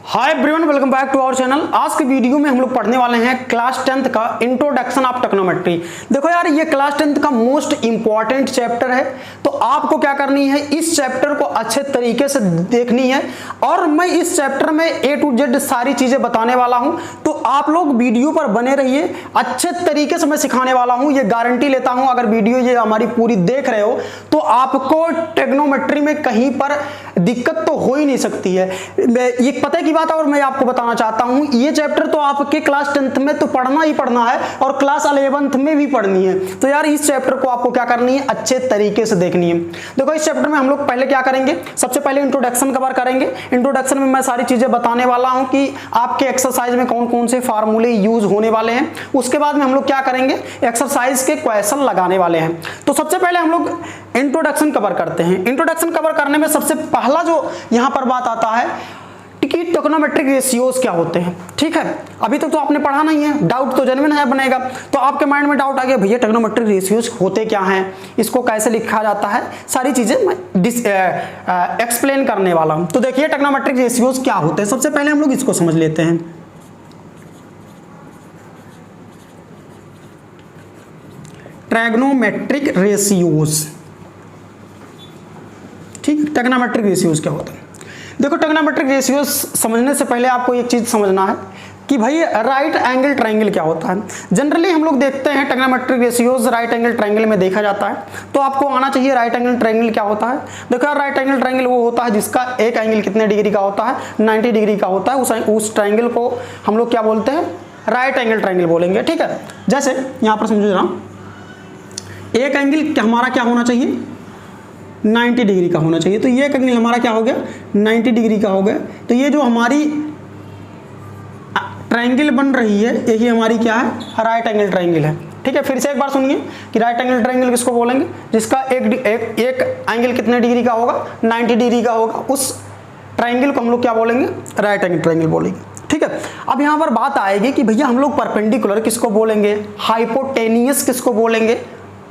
Hi everyone, welcome back to our channel. आज के video में हम लोग पढ़ने वाले हैं क्लास 10th का इंट्रोडक्शन ऑफ ट्रिग्नोमेट्री। देखो यार, ये क्लास 10th का मोस्ट इंपॉर्टेंट चैप्टर है, तो आपको क्या करनी है, इस चैप्टर को अच्छे तरीके से देखनी है। और मैं इस चैप्टर में A to Z सारी चीजें बताने वाला हूं, तो आप लोग वीडियो पर बने रहिए। अच्छे तरीके से मैं सिखाने वाला हूं, ये गारंटी लेता हूं। अगर वीडियो ये हमारी पूरी देख रहे हो तो आपको ट्रिग्नोमेट्री में कहीं पर दिक्कत तो हो ही नहीं सकती है। ये पता की बात है, और मैं आपको बताना चाहता हूं, ये चैप्टर तो आपके क्लास 10th में तो पढ़ना ही पढ़ना है और क्लास 11th में भी पढ़नी है। तो यार इस चैप्टर को आपको क्या करनी है, अच्छे तरीके से देखनी है। देखो इस चैप्टर में हम लोग पहले क्या करेंगे, सबसे पहले इंट्रोडक्शन कवर करेंगे। इंट्रोडक्शन में मैं सारी चीजें बताने वाला हूं कि आपके एक्सरसाइज में कौन कौन से फार्मूले यूज होने वाले हैं। उसके बाद में हम लोग क्या करेंगे, एक्सरसाइज के क्वेश्चन लगाने वाले हैं। तो सबसे पहले हम लोग इंट्रोडक्शन कवर करते हैं। इंट्रोडक्शन कवर करने में सबसे पहला जो यहां पर बात आता है कि ट्रिग्नोमेट्रिक रेशियोज क्या होते हैं। ठीक है, अभी तक तो आपने पढ़ा नहीं है, डाउट तो जेन्युइन है बनेगा। तो आपके माइंड में डाउट आ गया, भैया ट्रिग्नोमेट्रिक रेशियोज होते क्या हैं, इसको कैसे लिखा जाता है, सारी चीजें मैं एक्सप्लेन करने वाला हूं। तो देखिए ट्रिग्नोमेट्रिक रेशियोज क्या होते हैं। सबसे पहले हम लोग इसको समझ लेते हैं। ट्रिग्नोमेट्रिक रेशियोज, ठीक, ट्रिग्नोमेट्रिक रेशियोज क्या होता है। देखो ट्रिग्नोमेट्रिक रेशियोज समझने से पहले आपको एक चीज समझना है कि भाई राइट एंगल ट्रायंगल क्या होता है। जनरली हम लोग देखते हैं trigonometric ratios right angle triangle में देखा जाता है, तो आपको आना चाहिए राइट एंगल ट्रायंगल क्या होता है। देखो राइट एंगल ट्रायंगल वो होता है जिसका एक एंगल कितने डिग्री का होता है, 90 डिग्री का होता है। उस ट्रायंगल को हम लोग क्या बोलते हैं, राइट एंगल ट्रायंगल बोलेंगे। ठीक है, जैसे यहाँ पर समझो जरा, एक एंगल हमारा क्या होना चाहिए, 90 डिग्री का होना चाहिए। तो ये एंगल हमारा क्या हो गया, 90 डिग्री का हो गया। तो ये जो हमारी ट्रायंगल बन रही है यही हमारी क्या है, राइट एंगल ट्रायंगल है। ठीक है, फिर से एक बार सुनिए कि राइट एंगल ट्रायंगल किसको बोलेंगे, जिसका एक एंगल कितने डिग्री का होगा, 90 डिग्री का होगा। उस ट्रायंगल को हम लोग क्या बोलेंगे, राइट एंगल ट्रायंगल बोलेंगे। ठीक है, अब यहाँ पर बात आएगी कि भैया हम लोग परपेंडिकुलर किसको बोलेंगे, हाइपोटेनियस किसको बोलेंगे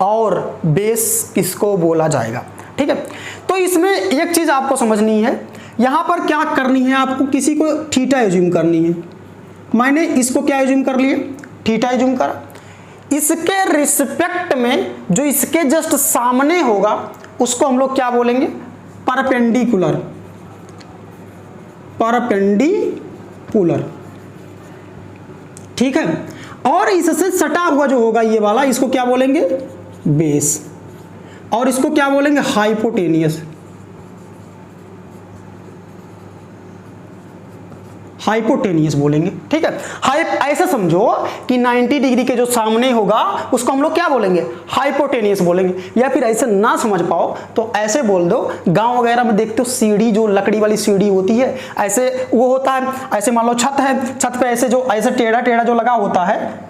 और बेस किसको बोला जाएगा। ठीक है, तो इसमें एक चीज आपको समझनी है, यहां पर क्या करनी है आपको, किसी को थीटा एज्यूम करनी है। मैंने इसको क्या एज्यूम कर लिया, थीटा एज्यूम करा। इसके रिस्पेक्ट में जो इसके जस्ट सामने होगा उसको हम लोग क्या बोलेंगे, परपेंडिकुलर। परपेंडिकुलर, ठीक है। और इससे सटा हुआ जो होगा ये वाला, इसको क्या बोलेंगे, बेस। और इसको क्या बोलेंगे, हाइपोटेनियस। हाइपोटेनियस बोलेंगे। ठीक है, ऐसे समझो कि 90 डिग्री के जो सामने होगा उसको हम लोग क्या बोलेंगे, हाइपोटेनियस बोलेंगे। या फिर ऐसे ना समझ पाओ तो ऐसे बोल दो, गांव वगैरह में देखते हो सीढ़ी, जो लकड़ी वाली सीढ़ी होती है, ऐसे वो होता है। ऐसे मान लो छत है, छत पे ऐसे जो ऐसे टेढ़ा टेढ़ा जो लगा होता है,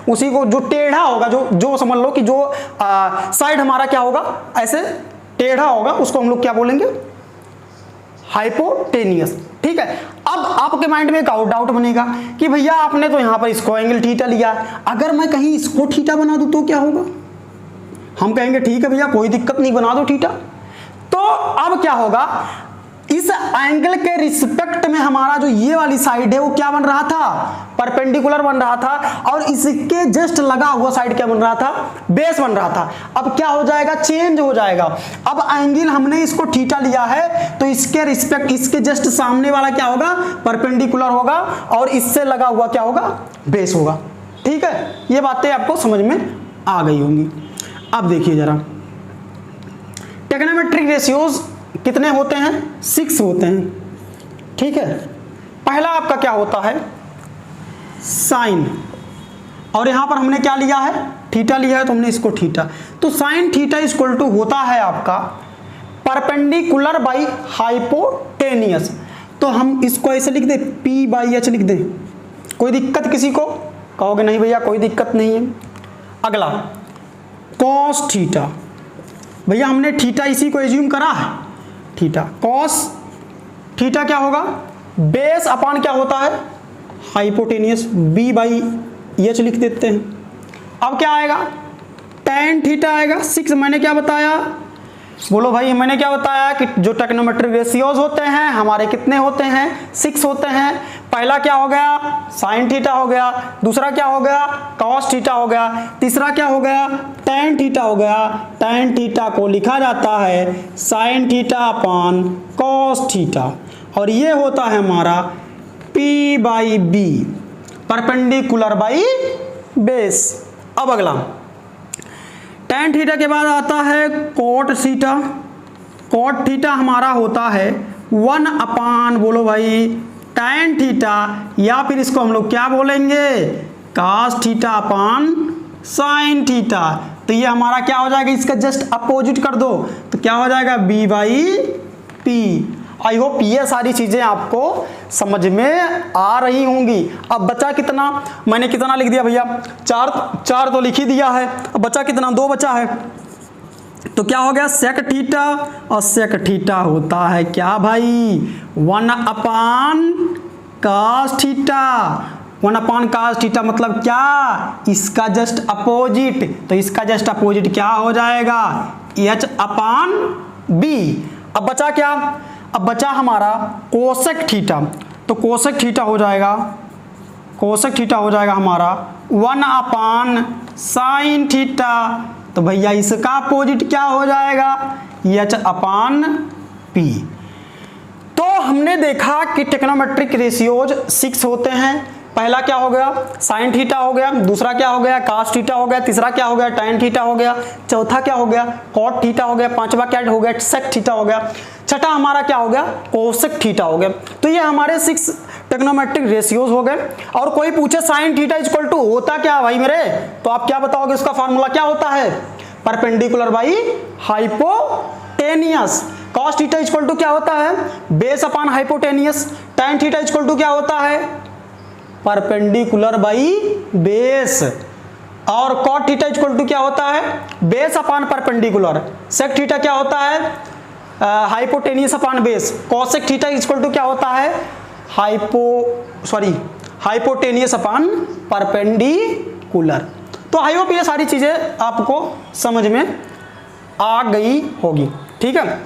उसी को जो टेढ़ा होगा, जो समझ लो कि जो साइड हमारा क्या होगा, ऐसे टेढ़ा होगा, उसको हम लोग क्या बोलेंगे, हाइपोटेनियस। ठीक है, अब आपके माइंड में एक और डाउट बनेगा कि भैया आपने तो यहां पर इसको एंगल थीटा लिया, अगर मैं कहीं इसको थीटा बना दूं तो क्या होगा। हम कहेंगे ठीक है भैया कोई दिक्कत नहीं, बना दो थीटा। तो अब क्या होगा, इस एंगल के रिस्पेक्ट में हमारा जो ये वाली साइड है वो क्या बन रहा था, परपेंडिकुलर बन रहा था। और इसके जस्ट लगा हुआ साइड क्या बन रहा था, बेस बन रहा था। अब क्या हो जाएगा, चेंज हो जाएगा। अब एंगल हमने इसको थीटा लिया है तो इसके रिस्पेक्ट, इसके जस्ट सामने वाला क्या होगा, परपेंडिकुलर होगा, और इससे लगा हुआ क्या होगा, बेस होगा। ठीक है, ये बातें आपको समझ में आ गई होंगी। अब देखिए जरा, ट्रिग्नोमेट्रिक रेशियोज कितने होते हैं, 6 होते हैं। ठीक है, पहला आपका क्या होता है, साइन। और यहां पर हमने क्या लिया है, थीटा लिया है, तो हमने इसको थीटा। तो साइन थीटा इक्वल टू होता है आपका परपेंडिकुलर बाई हाइपोटेनियस। तो हम इसको ऐसे लिख दे, P बाई H लिख दे। कोई दिक्कत किसी को, कहोगे नहीं भैया कोई दिक्कत नहीं है। अगला कॉस थीटा, भैया हमने थीटा इसी को एज्यूम करा है, थीटा। कॉस थीटा क्या होगा, बेस अपान क्या होता है, हाइपोटेनियस, B बाई H लिख देते हैं। अब क्या आएगा, tan थीटा आएगा 6। मैंने क्या बताया, बोलो भाई, मैंने क्या बताया कि जो ट्रिग्नोमेट्रिक रेशियोज होते हैं हमारे कितने होते हैं, 6 होते हैं। पहला क्या हो गया, साइन थीटा हो गया, दूसरा क्या हो गया, कॉस थीटा हो गया, तीसरा क्या हो गया, टैन थीटा हो गया। टैन थीटा को लिखा जाता है sine theta upon cos theta, और ये होता है हमारा P by B, perpendicular by base. अब अगला टैन थीटा के बाद आता है कोट थीटा। कोट थीटा हमारा होता है 1 अपान, बोलो भाई, टैन थीटा, या फिर इसको हम लोग क्या बोलेंगे, cos theta upon sine theta. तो ये हमारा क्या हो जाएगा, इसका जस्ट अपोजिट कर दो तो क्या हो जाएगा, B by P. I hope ये सारी चीजें आपको समझ में आ रही होंगी। अब बचा कितना, मैंने कितना लिख दिया भैया, चार तो लिख ही दिया है। अब बचा कितना, 2 बचा है। तो क्या हो गया, सेक थीटा, और सेक थीटा होता है क्या भाई, 1 अपान कास थीटा। 1 अपान कास थीटा मतलब क्या, इसका जस्ट अपोजिट। तो इसका जस्ट अपोजिट क्या हो जाएगा, एच अपान बी। अब बचा क्या, अब बचा हमारा कोसेक थीटा। तो कोसेक थीटा हो जाएगा, कोसेक थीटा हो जाएगा हमारा 1 अपान साइन थीटा। तो भैया इसका अपोजिट क्या हो जाएगा, एच अपान पी। तो हमने देखा कि ट्रिग्नोमेट्रिक रेशियोज 6 होते हैं। पहला क्या हो गया, साइन थीटा हो गया, दूसरा क्या हो गया, कास थीटा हो गया, तीसरा क्या हो गया, टैन थीटा हो गया, चौथा क्या हो गया, कॉट थीटा हो गया, पांचवा क्या हो गया, सेक थीटा हो गया, छठा हमारा क्या हो गया, कोसेक थीटा हो गया। तो ये हमारे 6 ट्रिग्नोमेट्रिक रेशियोज हो गए। और कोई पूछे साइन थीटा इक्वल टू होता क्या भाई मेरे, तो आप क्या बताओगे, उसका फॉर्मूला क्या होता है, perpendicular by hypotenuse. Cos theta equal to क्या होता है, base upon hypotenuse. Tan theta equal to क्या होता है, परपेंडिकुलर बाई बेस। और कॉट थीटा इक्वल टू क्या होता है, base upon perpendicular. Sec theta क्या होता है, hypotenuse upon base. Cosec theta equal to क्या होता है, हाइपोटेनियस अपान परपेंडिकुलर। तो आई होप ये सारी चीजें आपको समझ में आ गई होगी, ठीक है।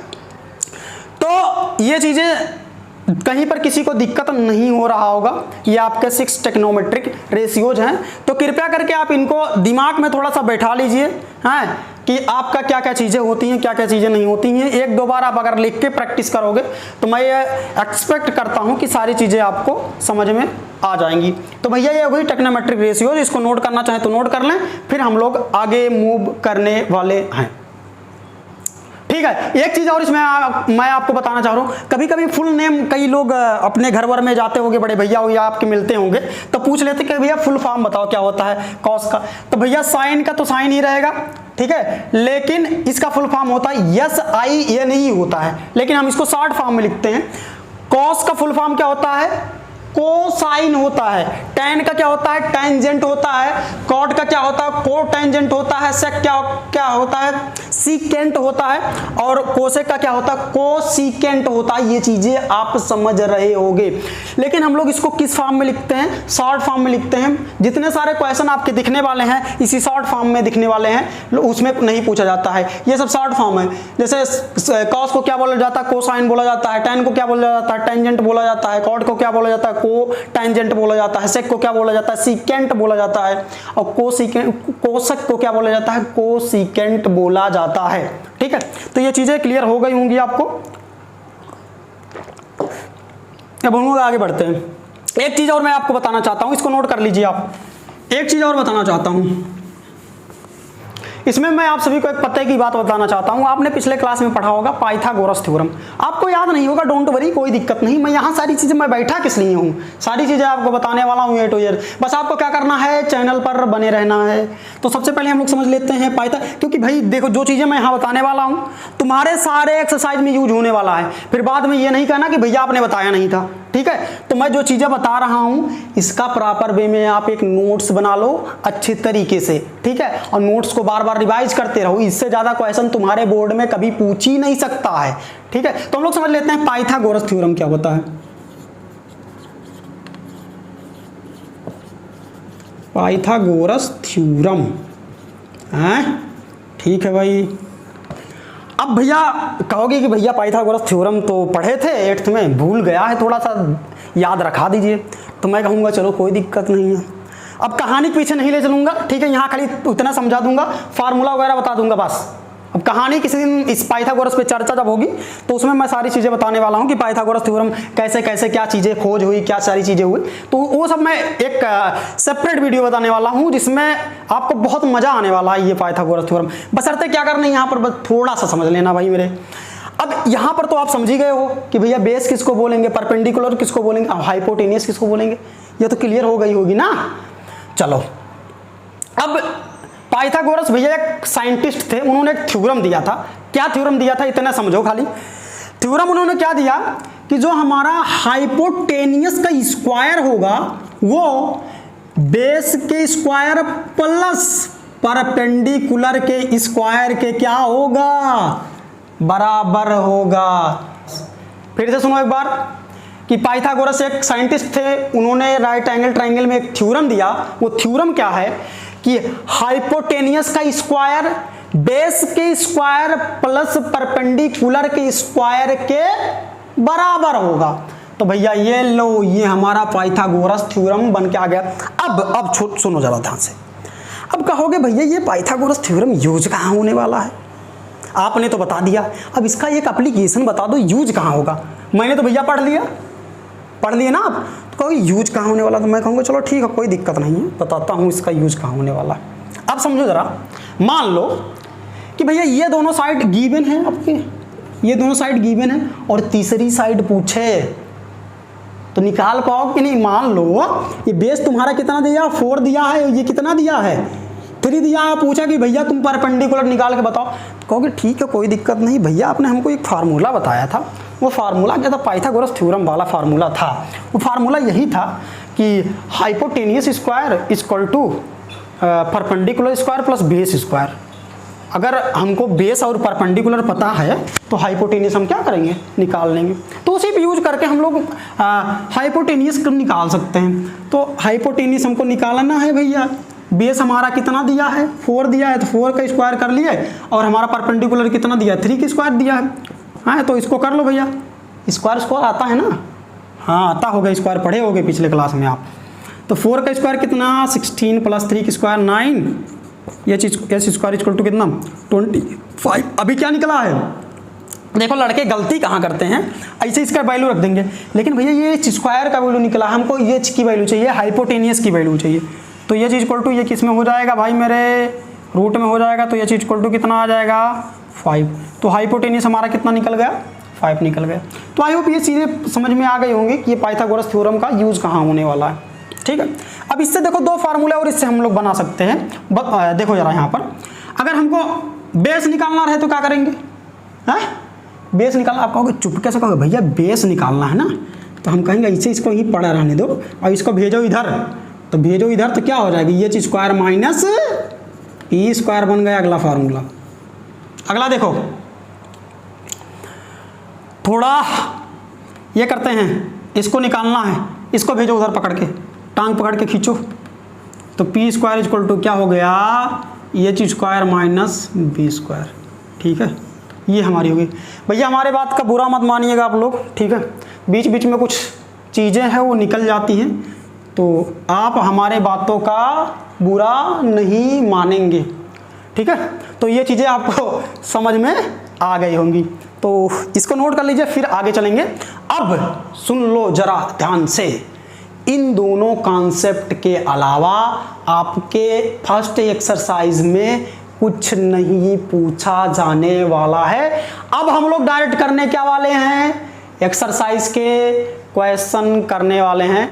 तो ये चीजें कहीं पर किसी को दिक्कत नहीं हो रहा होगा। ये आपके 6 ट्रिग्नोमेट्रिक रेशियोज हैं। तो कृपया करके आप इनको दिमाग में थोड़ा सा बैठा लीजिए, हैं, कि आपका क्या क्या चीज़ें होती हैं, क्या क्या चीज़ें नहीं होती हैं। 1-2 बार आप अगर लिख के प्रैक्टिस करोगे तो मैं ये एक्सपेक्ट करता हूँ कि सारी चीज़ें आपको समझ में आ जाएंगी। तो भैया ये हो गई ट्रिग्नोमेट्रिक रेशियोज। इसको नोट करना चाहें तो नोट कर लें, फिर हम लोग आगे मूव करने वाले हैं, ठीक है। एक चीज और इसमें मैं आपको बताना चाह रहा हूँ, कभी कभी फुल नेम कई लोग अपने घर वर में जाते होंगे, बड़े भैया हो या आपके मिलते होंगे, तो पूछ लेते कि भैया फुल फॉर्म बताओ क्या होता है कॉस का। तो भैया साइन का तो साइन ही रहेगा, ठीक है, लेकिन इसका फुल फॉर्म होता है SIN ही होता है, लेकिन हम इसको शॉर्ट फॉर्म में लिखते हैं। कॉस का फुल फॉर्म क्या होता है, कोसाइन होता है। टैन का क्या होता है, टेंजेंट होता है। कॉट का क्या होता है, कोटेंजेंट होता है। सेक क्या होता है, सीकेंट होता है। और कोसेक का क्या होता है, कोसीकेंट होता है। ये चीजें आप समझ रहे होंगे, लेकिन हम लोग इसको किस फॉर्म में लिखते हैं, शॉर्ट फॉर्म में लिखते हैं। जितने सारे क्वेश्चन आपके दिखने वाले हैं इसी शॉर्ट फॉर्म में दिखने वाले हैं, उसमें नहीं पूछा जाता है, ये सब शॉर्ट फॉर्म है। जैसे कॉस को क्या बोला जाता है, कोसाइन बोला जाता है। टैन को क्या बोला जाता है, टेंजेंट बोला जाता है। कॉट को क्या बोला जाता है, को टेंजेंट बोला जाता है। सेक को क्या बोला जाता है, सीकेंट बोला जाता है। और कोसेक को क्या बोला जाता है, कोसीकेंट बोला जाता है, ठीक है। तो ये चीजें क्लियर हो गई होंगी आपको। अब हम लोग आगे बढ़ते हैं। एक चीज और मैं आपको बताना चाहता हूं, इसको नोट कर लीजिए आप। एक चीज और बताना चाहता हूं, इसमें मैं आप सभी को एक पते की बात बताना चाहता हूं। आपने पिछले क्लास में पढ़ा होगा पाइथागोरस थ्योरम, आपको याद नहीं होगा, डोंट वरी, कोई दिक्कत नहीं। मैं यहाँ सारी चीजें मैं बैठा किस लिए हूँ, सारी चीजें आपको बताने वाला हूँ A to Z। बस आपको क्या करना है, चैनल पर बने रहना है। तो सबसे पहले हम लोग समझ लेते हैं पाइथा, क्योंकि भाई देखो जो चीजें मैं यहाँ बताने वाला हूँ तुम्हारे सारे एक्सरसाइज में यूज होने वाला है। फिर बाद में ये नहीं कहना कि भैया आपने बताया नहीं था, ठीक है। तो मैं जो चीजें बता रहा हूं इसका प्रॉपर वे में आप एक नोट्स बना लो अच्छे तरीके से, ठीक है, और नोट्स को बार बार रिवाइज करते रहो। इससे ज्यादा क्वेश्चन तुम्हारे बोर्ड में कभी पूछ ही नहीं सकता है, ठीक है। तो हम लोग समझ लेते हैं पाइथागोरस थ्योरम क्या होता है। पाइथागोरस थ्योरम है, ठीक है भाई। अब भैया कहोगे कि भैया पाइथागोरस थ्योरम तो पढ़े थे 8th में, भूल गया है, थोड़ा सा याद रखा दीजिए। तो मैं कहूँगा चलो कोई दिक्कत नहीं है, अब कहानी के पीछे नहीं ले चलूँगा, ठीक है, यहाँ खाली उतना समझा दूंगा, फार्मूला वगैरह बता दूंगा बस। अब कहानी किसी दिन इस पाइथागोरस पे चर्चा जब होगी तो उसमें मैं सारी चीज़ें बताने वाला हूँ कि पाइथागोरस थ्योरम कैसे कैसे क्या चीज़ें खोज हुई, क्या सारी चीज़ें हुई, तो वो सब मैं एक सेपरेट वीडियो बताने वाला हूँ जिसमें आपको बहुत मज़ा आने वाला है ये पाइथागोरस थ्योरम। बशर्ते क्या करना है यहाँ पर, बस थोड़ा सा समझ लेना भाई मेरे। अब यहाँ पर तो आप समझ ही गए हो कि भैया बेस किसको बोलेंगे, परपेंडिकुलर किसको बोलेंगे, हाइपोटेनियस किसको बोलेंगे, ये तो क्लियर हो गई होगी ना। चलो अब पाइथागोरस भैया एक साइंटिस्ट थे, उन्होंने एक थ्योरम दिया था। क्या थ्योरम दिया था इतना समझो खाली। थ्योरम उन्होंने क्या दिया कि जो हमारा हाइपोटेनियस का स्क्वायर होगा वो बेस के स्क्वायर प्लस परपेंडिकुलर के स्क्वायर के क्या होगा, बराबर होगा। फिर से सुनो एक बार कि पाइथागोरस एक साइंटिस्ट थे, उन्होंने राइट एंगल ट्रायंगल में एक थ्योरम दिया। वो थ्योरम क्या है कि हाइपोटेनियस का स्क्वायर बेस के स्क्वायर प्लस परपेंडिकुलर के स्क्वायर के बराबर होगा। तो भैया ये लो, ये हमारा पाइथागोरस थ्योरम बन के आ गया। अब सुनो जरा ध्यान से। अब कहोगे भैया ये पाइथागोरस थ्योरम यूज कहाँ होने वाला है, आपने तो बता दिया, अब इसका एक एप्लीकेशन बता दो, यूज कहाँ होगा। मैंने तो भैया पढ़ लिया ना आप, तो कहोगे यूज कहाँ होने वाला, तो मैं कहूँगा चलो ठीक है कोई दिक्कत नहीं है, बताता हूँ इसका यूज कहाँ होने वाला है। अब समझो जरा, मान लो कि भैया ये दोनों साइड गिवन है आपके, ये दोनों साइड गिवन है और तीसरी साइड पूछे तो निकाल पाओ कि नहीं। मान लो ये बेस तुम्हारा कितना दिया, 4 दिया है, ये कितना दिया है, 3 दिया है, पूछा कि भैया तुम परपेंडिकुलर निकाल के बताओ, कहोगे ठीक है कोई दिक्कत नहीं भैया, आपने हमको एक फार्मूला बताया था। वो फार्मूला क्या था, पाइथागोरस थ्योरम वाला फार्मूला था। वो फार्मूला यही था कि hypotenuse square equal to perpendicular square plus base square. अगर हमको बेस और परपेंडिकुलर पता है तो हाइपोटेनियस हम क्या करेंगे, निकाल लेंगे। तो उसी पे यूज करके हम लोग हाइपोटेनियस निकाल सकते हैं। तो हाइपोटेनियस हमको निकालना है भैया, बेस हमारा कितना दिया है, 4 दिया है, तो 4 का स्क्वायर कर लिए, और हमारा परपेंडिकुलर कितना दिया है, 3 का स्क्वायर दिया है। हाँ तो इसको कर लो भैया, स्क्वायर आता है ना, हाँ आता होगा, स्क्वायर पढ़े होगे पिछले क्लास में आप। तो 4 का स्क्वायर कितना, 16 प्लस 3 का स्क्वायर 9, ये चीज एस स्क्वायर इक्वल टू कितना 25। अभी क्या निकला है, देखो लड़के गलती कहाँ करते हैं, ऐसे इसका वैल्यू रख देंगे, लेकिन भैया ये स्क्वायर का वैल्यू निकला, हमको ये की वैल्यू चाहिए, हाइपोटेनियस की वैल्यू चाहिए। तो ये चीज इक्वल टू ये किस में हो जाएगा भाई मेरे, रूट में हो जाएगा। तो ये चीज इक्वल टू कितना आ जाएगा 5। तो हाइपोटेनियस हमारा कितना निकल गया, 5 निकल गया। तो आई होप ये चीज़ें समझ में आ गई होंगी कि ये पाइथागोरस थ्योरम का यूज कहाँ होने वाला है। ठीक है, अब इससे देखो 2 फार्मूले और इससे हम लोग बना सकते हैं। देखो जरा यहाँ पर, अगर हमको बेस निकालना रहे तो क्या करेंगे, है बेस निकालना। आप कहोगे चुप कैसे कहोगे भैया बेस निकालना है ना, तो हम कहेंगे इसे इसको ही पड़ा रहने दो और इसको भेजो इधर। तो भेजो इधर तो क्या हो जाएगी, ये चीज स्क्वायर माइनस ई स्क्वायर बन गया अगला फार्मूला। अगला देखो, थोड़ा ये करते हैं, इसको निकालना है, इसको भेजो उधर पकड़ के, टांग पकड़ के खींचो। तो पी स्क्वायर इक्वल टू क्या हो गया, H square minus B square. ठीक है, ये हमारी होगी। भैया हमारे बात का बुरा मत मानिएगा आप लोग, ठीक है, बीच बीच में कुछ चीज़ें हैं वो निकल जाती हैं, तो आप हमारे बातों का बुरा नहीं मानेंगे। ठीक है, तो ये चीज़ें आपको समझ में आ गई होंगी, तो इसको नोट कर लीजिए, फिर आगे चलेंगे। अब सुन लो जरा ध्यान से, इन दोनों कॉन्सेप्ट के अलावा आपके फर्स्ट एक्सरसाइज में कुछ नहीं पूछा जाने वाला है। अब हम लोग डायरेक्ट करने क्या वाले हैं, एक्सरसाइज के क्वेश्चन करने वाले हैं।